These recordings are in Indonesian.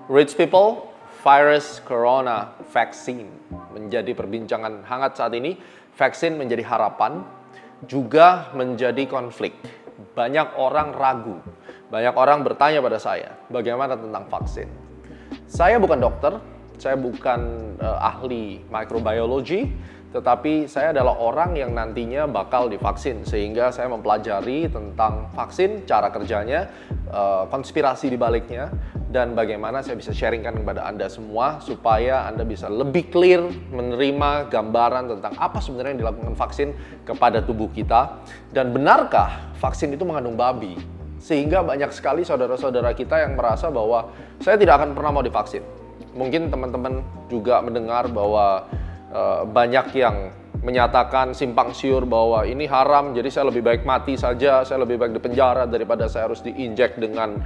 Rich people, virus corona vaccine menjadi perbincangan hangat saat ini. Vaksin menjadi harapan, juga menjadi konflik. Banyak orang ragu, banyak orang bertanya pada saya, bagaimana tentang vaksin? Saya bukan dokter, saya bukan ahli microbiology, tetapi saya adalah orang yang nantinya bakal divaksin, sehingga saya mempelajari tentang vaksin, cara kerjanya, konspirasi di baliknya, dan bagaimana saya bisa sharingkan kepada Anda semua supaya Anda bisa lebih clear menerima gambaran tentang apa sebenarnya yang dilakukan vaksin kepada tubuh kita, dan benarkah vaksin itu mengandung babi, sehingga banyak sekali saudara-saudara kita yang merasa bahwa saya tidak akan pernah mau divaksin. Mungkin teman-teman juga mendengar bahwa banyak yang menyatakan simpang siur bahwa ini haram, jadi saya lebih baik mati saja, saya lebih baik dipenjara daripada saya harus diinjek dengan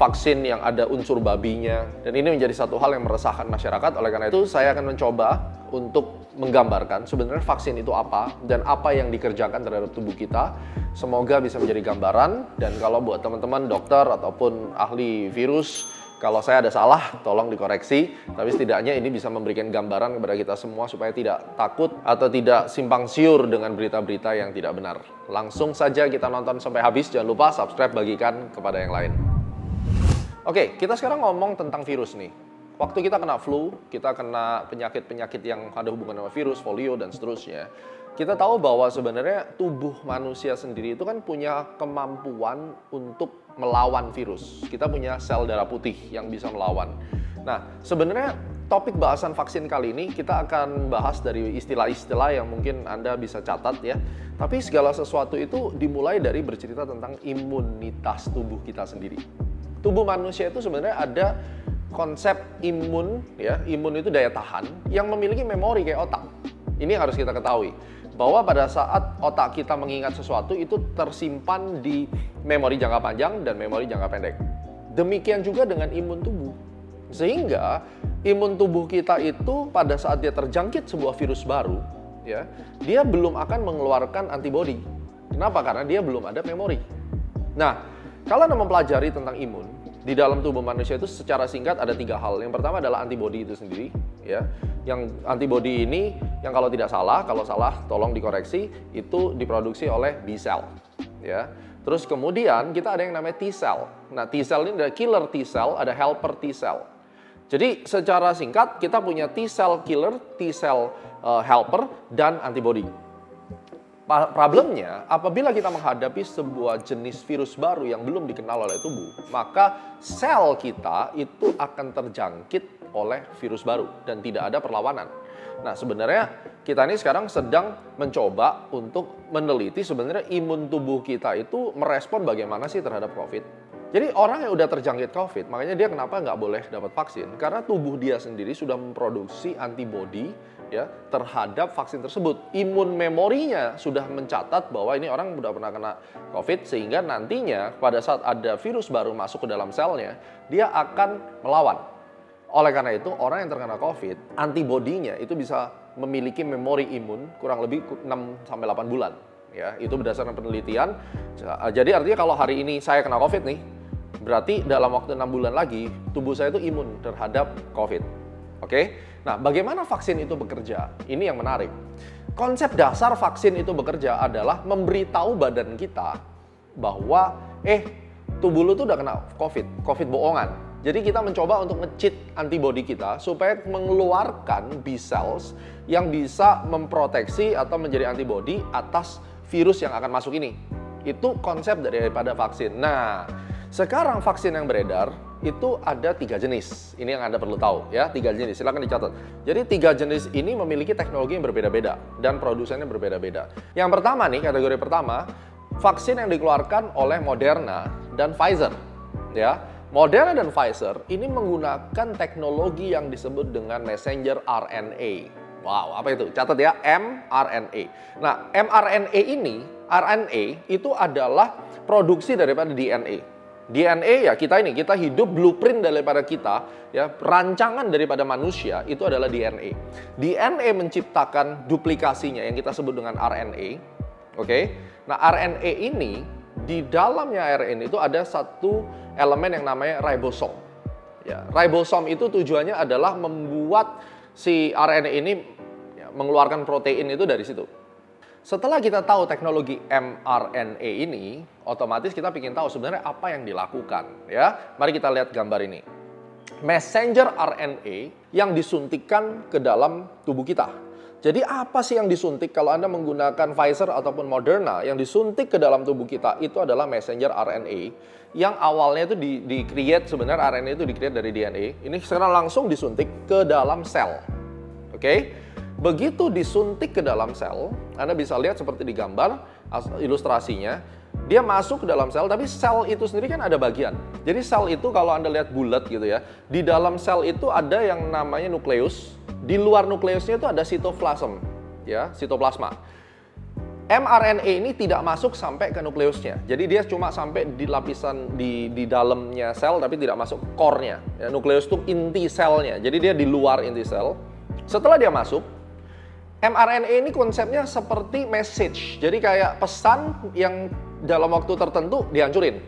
vaksin yang ada unsur babinya. Dan ini menjadi satu hal yang meresahkan masyarakat. Oleh karena itu saya akan mencoba untuk menggambarkan sebenarnya vaksin itu apa dan apa yang dikerjakan terhadap tubuh kita. Semoga bisa menjadi gambaran, dan kalau buat teman-teman dokter ataupun ahli virus, kalau saya ada salah, tolong dikoreksi. Tapi setidaknya ini bisa memberikan gambaran kepada kita semua supaya tidak takut atau tidak simpang siur dengan berita-berita yang tidak benar. Langsung saja kita nonton sampai habis. Jangan lupa subscribe, bagikan kepada yang lain. Oke, kita sekarang ngomong tentang virus nih. Waktu kita kena flu, kita kena penyakit-penyakit yang ada hubungan sama virus, polio, dan seterusnya. Kita tahu bahwa sebenarnya tubuh manusia sendiri itu kan punya kemampuan untuk melawan virus. Kita punya sel darah putih yang bisa melawan. Nah, sebenarnya topik bahasan vaksin kali ini kita akan bahas dari istilah-istilah yang mungkin Anda bisa catat ya. Tapi segala sesuatu itu dimulai dari bercerita tentang imunitas tubuh kita sendiri. Tubuh manusia itu sebenarnya ada konsep imun ya. Imun itu daya tahan yang memiliki memori kayak otak. Ini yang harus kita ketahui, bahwa pada saat otak kita mengingat sesuatu itu tersimpan di memori jangka panjang dan memori jangka pendek. Demikian juga dengan imun tubuh. Sehingga imun tubuh kita itu pada saat dia terjangkit sebuah virus baru, ya, dia belum akan mengeluarkan antibodi. Kenapa? Karena dia belum ada memori. Nah, kalau Anda mempelajari tentang imun, di dalam tubuh manusia itu secara singkat ada 3 hal. Yang pertama adalah antibodi itu sendiri, ya. Yang antibodi ini, yang kalau tidak salah, kalau salah tolong dikoreksi, itu diproduksi oleh B cell, ya. Terus kemudian kita ada yang namanya T cell. Nah, T cell ini ada killer T cell, ada helper T cell. Jadi secara singkat kita punya T cell killer, T cell helper, dan antibodi. Problemnya, apabila kita menghadapi sebuah jenis virus baru yang belum dikenal oleh tubuh, maka sel kita itu akan terjangkit oleh virus baru dan tidak ada perlawanan. Nah, sebenarnya kita ini sekarang sedang mencoba untuk meneliti sebenarnya imun tubuh kita itu merespon bagaimana sih terhadap COVID. Jadi orang yang udah terjangkit COVID, makanya dia kenapa nggak boleh dapat vaksin? Karena tubuh dia sendiri sudah memproduksi antibodi ya terhadap vaksin tersebut. Imun memorinya sudah mencatat bahwa ini orang sudah pernah kena COVID, sehingga nantinya pada saat ada virus baru masuk ke dalam selnya, dia akan melawan. Oleh karena itu, orang yang terkena COVID, antibodinya itu bisa memiliki memori imun kurang lebih 6-8 bulan. Ya, itu berdasarkan penelitian. Jadi artinya kalau hari ini saya kena COVID nih, berarti dalam waktu 6 bulan lagi, tubuh saya itu imun terhadap COVID. Oke? Nah, bagaimana vaksin itu bekerja? Ini yang menarik. Konsep dasar vaksin itu bekerja adalah memberitahu badan kita bahwa, tubuh lu tuh udah kena COVID bohongan. Jadi kita mencoba untuk nge-cheat antibodi kita supaya mengeluarkan B cells yang bisa memproteksi atau menjadi antibodi atas virus yang akan masuk ini. Itu konsep daripada vaksin. Nah, sekarang vaksin yang beredar itu ada 3 jenis. Ini yang Anda perlu tahu ya, 3 jenis. Silakan dicatat. Jadi 3 jenis ini memiliki teknologi yang berbeda-beda dan produsennya berbeda-beda. Yang pertama nih, kategori pertama, vaksin yang dikeluarkan oleh Moderna dan Pfizer. Ya, Moderna dan Pfizer ini menggunakan teknologi yang disebut dengan messenger RNA. Wow, apa itu? Catat ya, mRNA. Nah, mRNA ini, RNA itu adalah produksi daripada DNA. DNA ya kita hidup, blueprint daripada kita, ya rancangan daripada manusia itu adalah DNA. DNA menciptakan duplikasinya yang kita sebut dengan RNA. Oke? Nah, RNA ini di dalamnya RNA itu ada satu elemen yang namanya ribosom. Ya, ribosom itu tujuannya adalah membuat si RNA ini mengeluarkan protein itu dari situ. Setelah kita tahu teknologi mRNA ini, otomatis kita ingin tahu sebenarnya apa yang dilakukan. Ya, mari kita lihat gambar ini. Messenger RNA yang disuntikkan ke dalam tubuh kita. Jadi apa sih yang disuntik kalau Anda menggunakan Pfizer ataupun Moderna? Yang disuntik ke dalam tubuh kita itu adalah messenger RNA yang awalnya itu di-create, sebenarnya RNA itu di-create dari DNA. Ini sekarang langsung disuntik ke dalam sel. Oke? Begitu disuntik ke dalam sel, Anda bisa lihat seperti di gambar ilustrasinya, dia masuk ke dalam sel, tapi sel itu sendiri kan ada bagian. Jadi sel itu kalau Anda lihat bulat gitu ya, di dalam sel itu ada yang namanya nukleus, di luar nukleusnya itu ada sitoplasma, ya, sitoplasma. mRNA ini tidak masuk sampai ke nukleusnya, jadi dia cuma sampai di lapisan di dalamnya sel, tapi tidak masuk core-nya. Ya, nukleus itu inti selnya, jadi dia di luar inti sel. Setelah dia masuk, mRNA ini konsepnya seperti message, jadi kayak pesan yang dalam waktu tertentu dihancurin.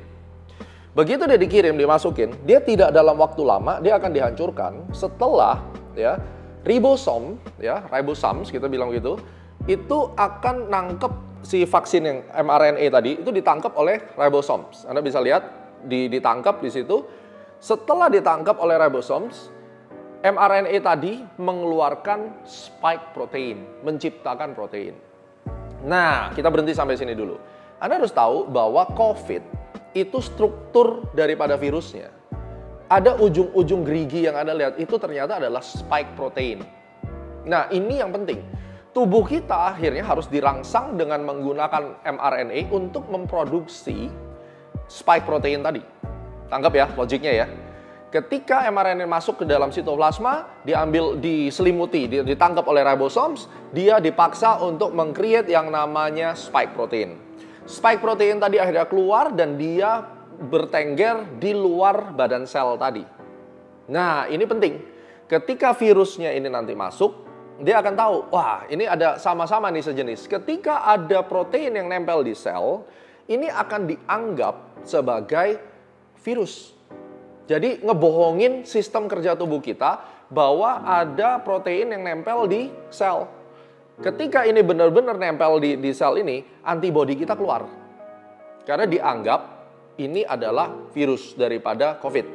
Begitu dia dikirim, dimasukin, dia tidak dalam waktu lama, dia akan dihancurkan setelah ya ribosom, ya ribosomes kita bilang gitu, itu akan nangkep si vaksin yang mRNA tadi, itu ditangkap oleh ribosomes. Anda bisa lihat ditangkap di situ. Setelah ditangkap oleh ribosomes, mRNA tadi mengeluarkan spike protein, menciptakan protein. Nah, kita berhenti sampai sini dulu. Anda harus tahu bahwa COVID itu struktur daripada virusnya. Ada ujung-ujung gerigi yang Anda lihat, itu ternyata adalah spike protein. Nah, ini yang penting. Tubuh kita akhirnya harus dirangsang dengan menggunakan mRNA untuk memproduksi spike protein tadi. Tangkap ya, logiknya ya. Ketika mRNA masuk ke dalam sitoplasma, diambil, diselimuti, ditangkap oleh ribosomes, dia dipaksa untuk meng-create yang namanya spike protein. Spike protein tadi akhirnya keluar dan dia bertengger di luar badan sel tadi. Nah, ini penting. Ketika virusnya ini nanti masuk, dia akan tahu, wah ini ada sama-sama nih sejenis. Ketika ada protein yang nempel di sel, ini akan dianggap sebagai virus. Jadi ngebohongin sistem kerja tubuh kita bahwa ada protein yang nempel di sel. Ketika ini benar-benar nempel di sel ini, antibodi kita keluar. Karena dianggap ini adalah virus daripada COVID.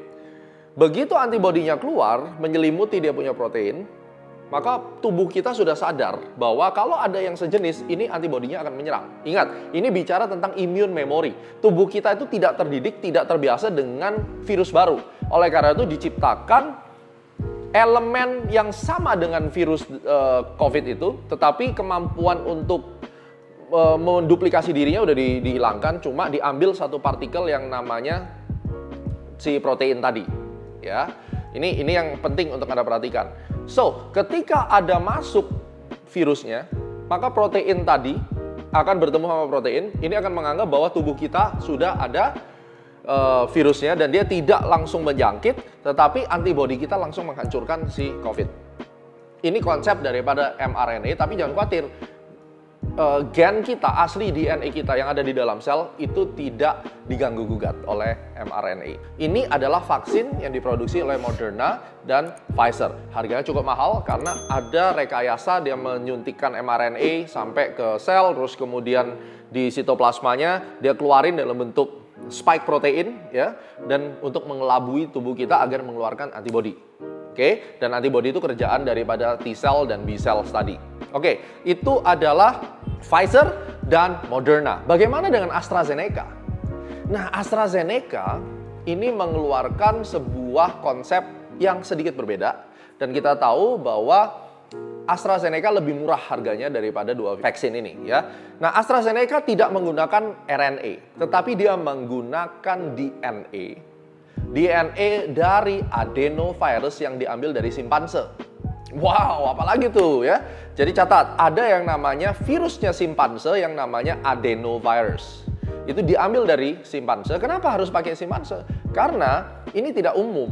Begitu antibodinya keluar, menyelimuti dia punya protein, maka tubuh kita sudah sadar bahwa kalau ada yang sejenis, ini antibodinya akan menyerang. Ingat, ini bicara tentang immune memory. Tubuh kita itu tidak terdidik, tidak terbiasa dengan virus baru. Oleh karena itu diciptakan elemen yang sama dengan virus COVID itu, tetapi kemampuan untuk menduplikasi dirinya udah dihilangkan, cuma diambil satu partikel yang namanya si protein tadi. Ya, ini yang penting untuk Anda perhatikan. So, ketika ada masuk virusnya, maka protein tadi akan bertemu sama protein. Ini akan menganggap bahwa tubuh kita sudah ada virusnya dan dia tidak langsung menjangkit, tetapi antibodi kita langsung menghancurkan si COVID. Ini konsep daripada mRNA, tapi jangan khawatir. Gen kita, asli DNA kita yang ada di dalam sel itu tidak diganggu-gugat oleh mRNA. Ini adalah vaksin yang diproduksi oleh Moderna dan Pfizer. Harganya cukup mahal karena ada rekayasa dia menyuntikkan mRNA sampai ke sel, terus kemudian di sitoplasmanya dia keluarin dalam bentuk spike protein ya, dan untuk mengelabui tubuh kita agar mengeluarkan antibodi. Oke, dan antibodi itu kerjaan daripada T-cell dan B-cell tadi. Oke, itu adalah Pfizer dan Moderna. Bagaimana dengan AstraZeneca? Nah, AstraZeneca ini mengeluarkan sebuah konsep yang sedikit berbeda. Dan kita tahu bahwa AstraZeneca lebih murah harganya daripada dua vaksin ini. Ya. Nah, AstraZeneca tidak menggunakan RNA, tetapi dia menggunakan DNA. DNA dari adenovirus yang diambil dari simpanse. Wow, apalagi tuh ya. Jadi catat, ada yang namanya virusnya simpanse yang namanya adenovirus. Itu diambil dari simpanse. Kenapa harus pakai simpanse? Karena ini tidak umum.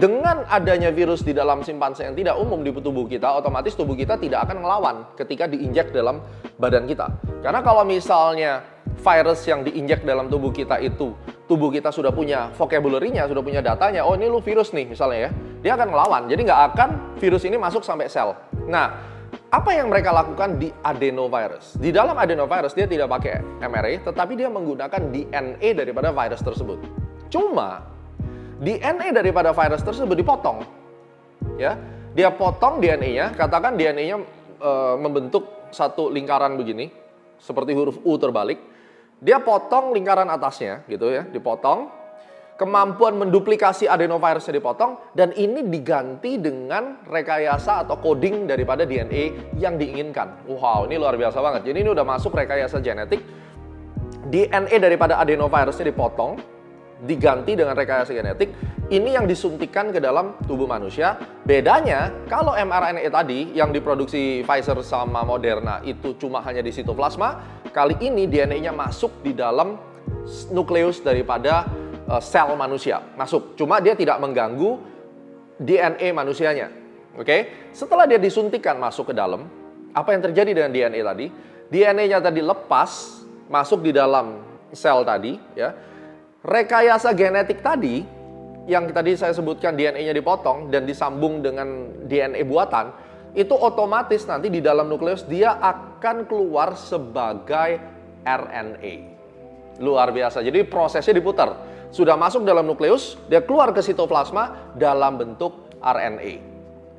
Dengan adanya virus di dalam simpanse yang tidak umum di tubuh kita, otomatis tubuh kita tidak akan ngelawan ketika diinjek dalam badan kita. Karena kalau misalnya virus yang diinjek dalam tubuh kita itu, tubuh kita sudah punya vocabulary-nya, sudah punya datanya, oh ini lu virus nih misalnya ya, dia akan melawan. Jadi nggak akan virus ini masuk sampai sel. Nah, apa yang mereka lakukan di adenovirus? Di dalam adenovirus dia tidak pakai mRNA, tetapi dia menggunakan DNA daripada virus tersebut. Cuma DNA daripada virus tersebut dipotong, ya, dia potong DNA-nya, katakan DNA-nya membentuk satu lingkaran begini, seperti huruf U terbalik. Dia potong lingkaran atasnya, gitu ya, dipotong. Kemampuan menduplikasi adenovirusnya dipotong, dan ini diganti dengan rekayasa atau coding daripada DNA yang diinginkan. Wow, ini luar biasa banget. Jadi ini udah masuk rekayasa genetik. DNA daripada adenovirusnya dipotong, diganti dengan rekayasa genetik. Ini yang disuntikan ke dalam tubuh manusia. Bedanya, kalau mRNA tadi yang diproduksi Pfizer sama Moderna itu cuma hanya di sitoplasma, kali ini DNA-nya masuk di dalam nukleus daripada sel manusia. Masuk, cuma dia tidak mengganggu DNA manusianya. Oke? Setelah dia disuntikan masuk ke dalam, apa yang terjadi dengan DNA tadi? DNA-nya tadi lepas, masuk di dalam sel tadi, ya. Rekayasa genetik tadi, yang tadi saya sebutkan DNA-nya dipotong dan disambung dengan DNA buatan, itu otomatis nanti di dalam nukleus dia akan keluar sebagai RNA. Luar biasa. Jadi prosesnya diputar. Sudah masuk dalam nukleus, dia keluar ke sitoplasma dalam bentuk RNA.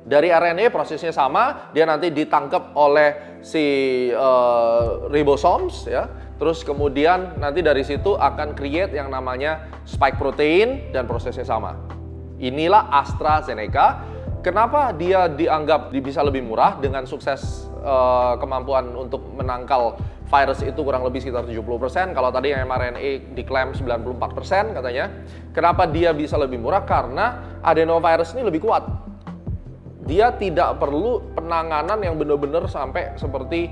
Dari RNA prosesnya sama, dia nanti ditangkap oleh si ribosomes, ya. Terus kemudian nanti dari situ akan create yang namanya spike protein dan prosesnya sama. Inilah AstraZeneca. Kenapa dia dianggap bisa lebih murah dengan sukses kemampuan untuk menangkal virus itu kurang lebih sekitar 70%. Kalau tadi yang mRNA diklaim 94% katanya. Kenapa dia bisa lebih murah? Karena adenovirus ini lebih kuat. Dia tidak perlu penanganan yang benar-benar sampai seperti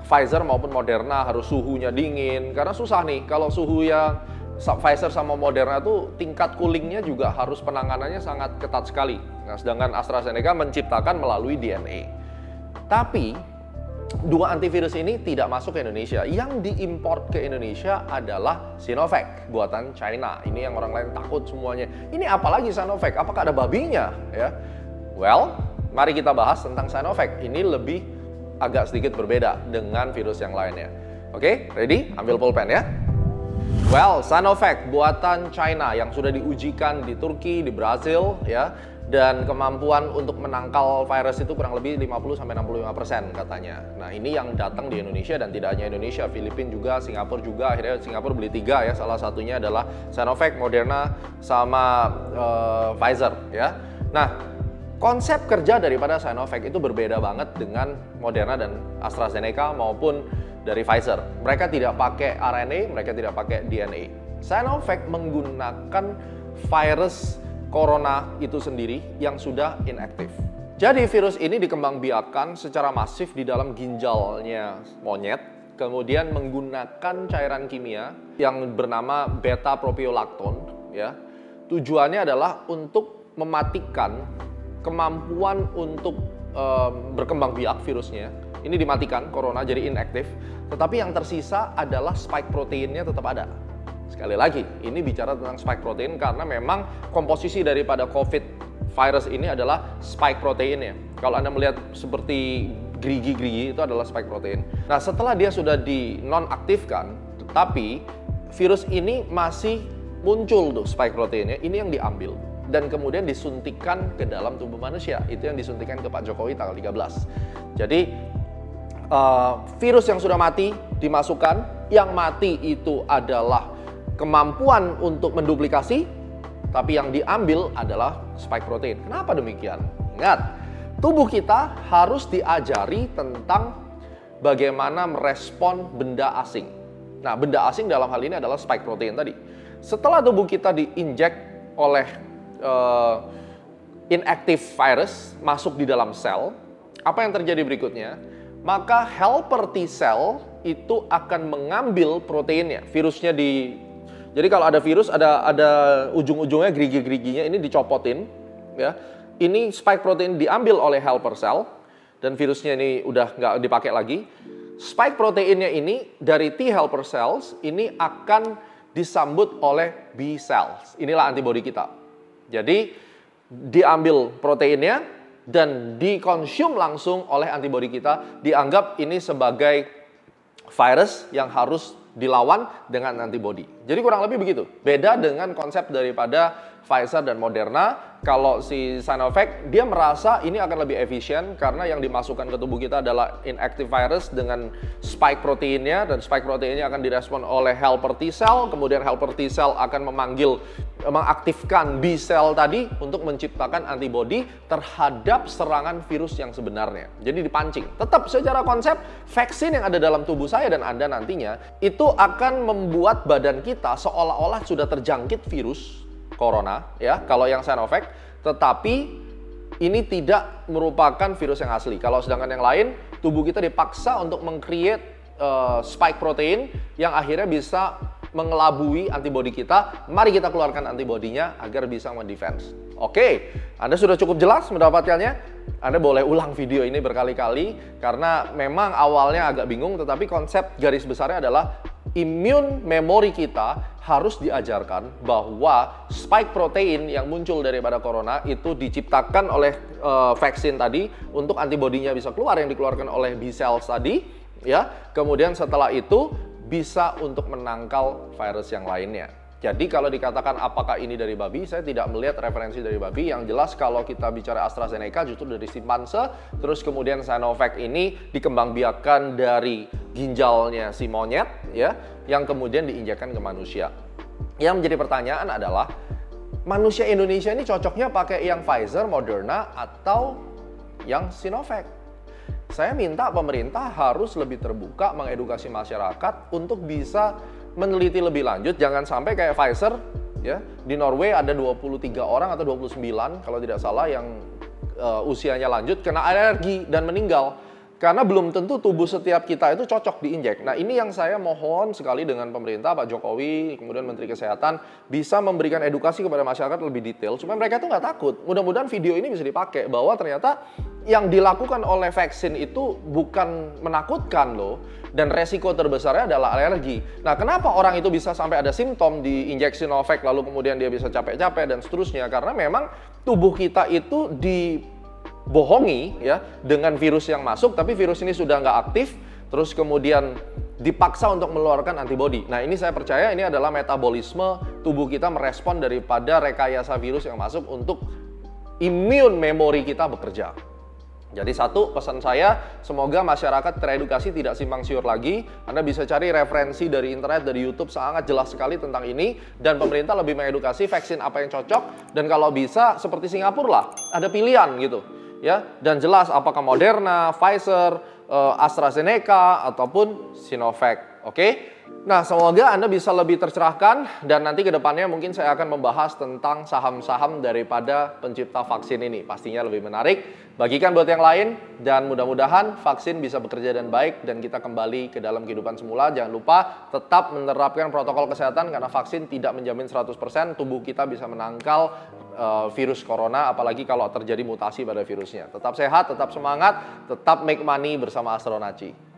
Pfizer maupun Moderna harus suhunya dingin. Karena susah nih, kalau suhu yang Pfizer sama Moderna tuh tingkat coolingnya juga harus penanganannya sangat ketat sekali. Nah, sedangkan AstraZeneca menciptakan melalui DNA. Tapi dua antivirus ini tidak masuk ke Indonesia. Yang diimport ke Indonesia adalah Sinovac buatan China. Ini yang orang lain takut semuanya. Ini apalagi Sinovac? Apakah ada babinya? Ya, well, mari kita bahas tentang Sinovac. Ini lebih agak sedikit berbeda dengan virus yang lainnya. Oke, ready? Ambil pulpen ya. Well, Sinovac buatan China yang sudah diujikan di Turki, di Brazil, ya, dan kemampuan untuk menangkal virus itu kurang lebih 50-65% katanya. Nah, ini yang datang di Indonesia dan tidak hanya Indonesia, Filipina juga, Singapura juga. Akhirnya Singapura beli 3 ya, salah satunya adalah Sinovac, Moderna, sama Pfizer, ya. Nah, konsep kerja daripada Sinovac itu berbeda banget dengan Moderna dan AstraZeneca maupun dari Pfizer. Mereka tidak pakai RNA, mereka tidak pakai DNA. Sinovac menggunakan virus corona itu sendiri yang sudah inaktif. Jadi virus ini dikembangbiakkan secara masif di dalam ginjalnya monyet, kemudian menggunakan cairan kimia yang bernama beta propiolactone, ya. Tujuannya adalah untuk mematikan kemampuan untuk berkembang biak virusnya. Ini dimatikan, corona jadi inaktif. Tetapi yang tersisa adalah spike proteinnya tetap ada. Sekali lagi, ini bicara tentang spike protein karena memang komposisi daripada COVID virus ini adalah spike proteinnya. Kalau Anda melihat seperti gerigi-gerigi itu adalah spike protein. Nah, setelah dia sudah dinonaktifkan, tetapi virus ini masih muncul tuh spike proteinnya, ini yang diambil dan kemudian disuntikan ke dalam tubuh manusia. Itu yang disuntikan ke Pak Jokowi tanggal 13. Jadi virus yang sudah mati dimasukkan, yang mati itu adalah kemampuan untuk menduplikasi, tapi yang diambil adalah spike protein. Kenapa demikian? Ingat, tubuh kita harus diajari tentang bagaimana merespon benda asing. Nah, benda asing dalam hal ini adalah spike protein tadi. Setelah tubuh kita diinjek oleh inactive virus masuk di dalam sel, apa yang terjadi berikutnya? Maka helper T cell itu akan mengambil proteinnya. Virusnya jadi kalau ada virus ada ujung-ujungnya gerigi-geriginya ini dicopotin, ya. Ini spike protein diambil oleh helper cell dan virusnya ini udah nggak dipakai lagi. Spike proteinnya ini dari T helper cells ini akan disambut oleh B cells. Inilah antibodi kita. Jadi diambil proteinnya dan dikonsum langsung oleh antibodi kita. Dianggap ini sebagai virus yang harus dilawan dengan antibodi. Jadi kurang lebih begitu. Beda dengan konsep daripada Pfizer dan Moderna. Kalau si Sinovac, dia merasa ini akan lebih efisien karena yang dimasukkan ke tubuh kita adalah inactive virus dengan spike proteinnya, dan spike proteinnya akan direspon oleh helper T cell, kemudian helper T cell akan mengaktifkan B cell tadi untuk menciptakan antibodi terhadap serangan virus yang sebenarnya. Jadi dipancing. Tetap secara konsep, vaksin yang ada dalam tubuh saya dan Anda nantinya, itu akan membuat badan kita seolah-olah sudah terjangkit virus corona, ya, kalau yang Sinovac, tetapi ini tidak merupakan virus yang asli. Kalau sedangkan yang lain, tubuh kita dipaksa untuk meng-create spike protein yang akhirnya bisa mengelabui antibodi kita. Mari kita keluarkan antibodinya agar bisa mendefense. Oke, Anda sudah cukup jelas mendapatkannya? Anda boleh ulang video ini berkali-kali karena memang awalnya agak bingung, tetapi konsep garis besarnya adalah immune memory kita harus diajarkan bahwa spike protein yang muncul daripada corona itu diciptakan oleh vaksin tadi untuk antibodinya bisa keluar yang dikeluarkan oleh B cells tadi, ya. Kemudian setelah itu bisa untuk menangkal virus yang lainnya. Jadi kalau dikatakan apakah ini dari babi, saya tidak melihat referensi dari babi. Yang jelas kalau kita bicara AstraZeneca justru dari simpanse, terus kemudian Sinovac ini dikembangbiakkan dari ginjalnya si monyet, ya, yang kemudian diinjekkan ke manusia. Yang menjadi pertanyaan adalah, manusia Indonesia ini cocoknya pakai yang Pfizer, Moderna, atau yang Sinovac? Saya minta pemerintah harus lebih terbuka mengedukasi masyarakat untuk bisa meneliti lebih lanjut. Jangan sampai kayak Pfizer, ya, di Norway ada 23 orang atau 29 kalau tidak salah yang usianya lanjut kena alergi dan meninggal. Karena belum tentu tubuh setiap kita itu cocok diinjek. Nah, ini yang saya mohon sekali dengan pemerintah, Pak Jokowi, kemudian Menteri Kesehatan, bisa memberikan edukasi kepada masyarakat lebih detail, supaya mereka itu nggak takut. Mudah-mudahan video ini bisa dipakai, bahwa ternyata yang dilakukan oleh vaksin itu bukan menakutkan loh, dan resiko terbesarnya adalah alergi. Nah, kenapa orang itu bisa sampai ada simptom di injeksi Sinovac, lalu kemudian dia bisa capek-capek dan seterusnya? Karena memang tubuh kita itu dibohongi, ya, dengan virus yang masuk, tapi virus ini sudah nggak aktif, terus kemudian dipaksa untuk mengeluarkan antibodi. Nah, ini saya percaya ini adalah metabolisme tubuh kita merespon daripada rekayasa virus yang masuk untuk immune memory kita bekerja. Jadi satu, pesan saya, semoga masyarakat teredukasi, tidak simpang siur lagi. Anda bisa cari referensi dari internet, dari YouTube, sangat jelas sekali tentang ini. Dan pemerintah lebih mengedukasi vaksin apa yang cocok. Dan kalau bisa, seperti Singapura lah, ada pilihan gitu, ya. Dan jelas apakah Moderna, Pfizer, AstraZeneca, ataupun Sinovac. Oke? Nah, semoga Anda bisa lebih tercerahkan, dan nanti ke depannya mungkin saya akan membahas tentang saham-saham daripada pencipta vaksin ini. Pastinya lebih menarik. Bagikan buat yang lain, dan mudah-mudahan vaksin bisa bekerja dan baik, dan kita kembali ke dalam kehidupan semula. Jangan lupa tetap menerapkan protokol kesehatan, karena vaksin tidak menjamin 100% tubuh kita bisa menangkal virus corona, apalagi kalau terjadi mutasi pada virusnya. Tetap sehat, tetap semangat, tetap make money bersama Astronaci.